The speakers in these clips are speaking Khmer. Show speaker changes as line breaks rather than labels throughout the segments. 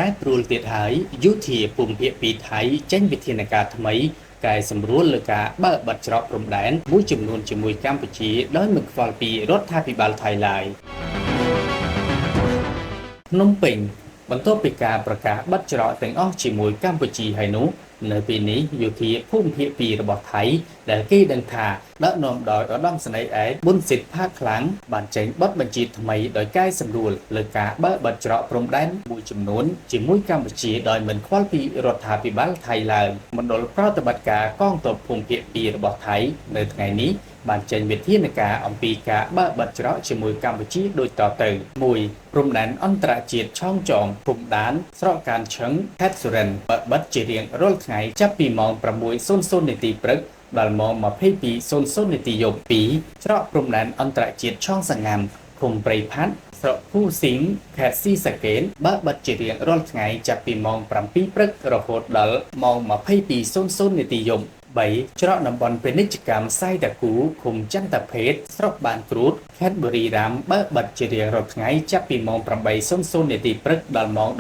ប្រែប្រួលទៀតហើយយុធាភូមិភាគពីថៃចេញវិធានការថ្មីកែសម្រួលលើការបើកបិទច្រកព្រំដែនមួយចំនួនជាមួយកម្ពុជាដោយមិនខ្វល់ពីរដ្ឋាភិបាលថៃឡើយភ្នំពេញបន្ទាប់ពីការប្រកាសបិទច្រកទាំងអស់ជាមួយកម្ពុជាហើយនោះនៅពេលនេះយោធាភូមិភាគពីរបស់ថៃដែលគេដឹងថាដឹកនាំដោយឧត្តមសេនីយ៍ឯកប៊ុនសិទ្ធផាខ្លាំងបានចេញបទបញ្ជាថ្មីដោយកែសម្រួលលើការបើកបិទច្រកព្រំដែនមួយចំនួនជាមួយកម្ពុជាដោយមិនខ្វល់ពីរដ្ឋាភិបាលថៃឡើយមណ្ឌលប្រតិបត្តិការកងទ័ពភូមិភាគពីរបស់ថៃនៅថ្ងៃនេះបានចេញវិធានការអំពីការបើកបិទច្រកជាមួយកម្ពុជាដូចតទៅ1ព្រំដែនអន្តរជាតិឆောင်းចងភូមិដានស្រកកានឈឹងខេត្តសុរិនបើកបិទជារៀងរាល់ថ្ងៃចាប់ពីម៉ោង 6:00 នាទីព្រឹកដល់ម៉ោង 22:00 នាទីយប់2ច្រកព្រំដែនអន្តរជាតិឆောင်းសង្ងាំភូមិព្រៃផាត់ស្រុកភូស៊ីងខេត្តស៊ីសាកេនបើកបិទជារៀងរាល់ថ្ងៃចាប់ពីម៉ោង 7 ព្រឹករហូតដល់ម៉ោង 22:00 នាទីយប់3ច្រកតំបន់ពាណិជ្ជកម្មសៃតាគូឃុំចន្ទភេទស្រុកបានគ្រូតខេត្តបុរីរាមបើកបិទជារៀងរាល់ថ្ងៃចាប់ពីម៉ោង 8:00 នាទីព្រឹកដល់ម៉ោង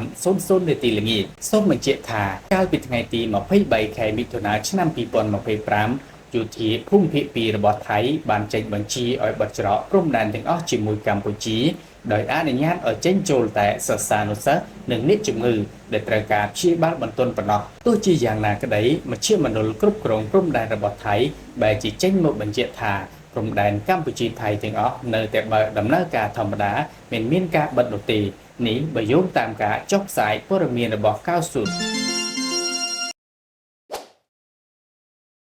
15:00 នាទីល្ងាចសូមបញ្ជាក់ថាកាលពីថ្ងៃទី 23 ខែមិថុនាឆ្នាំ 2025យោធាភូមិភាគពីរបស់ថៃបានចេញបញ្ជាឲ្យបិទច្រកព្រំដែនទាំងអស់ជាមួយកម្ពុជាដោយអនុញ្ញាតឲ្យចេញចូលតែសិស្សានុសិស្សនិងអ្នកជំងឺដែលត្រូវការព្យាបាលបន្ទន់ប៉ុណ្ណោះទោះជាយ៉ាងណាក្តីមជ្ឈមណ្ឌលគ្រប់គ្រងព្រំដែនរបស់ថៃបែរជាចេញមកបញ្ជាក់ថាព្រំដែនកម្ពុជាថៃទាំងអស់នៅតែបើកដំណើរការធម្មតាមិនមានការបិទនោះទេនេះបើយោងតាមការចុះផ្សាយព័ត៌មានរបស់កៅស៊ុត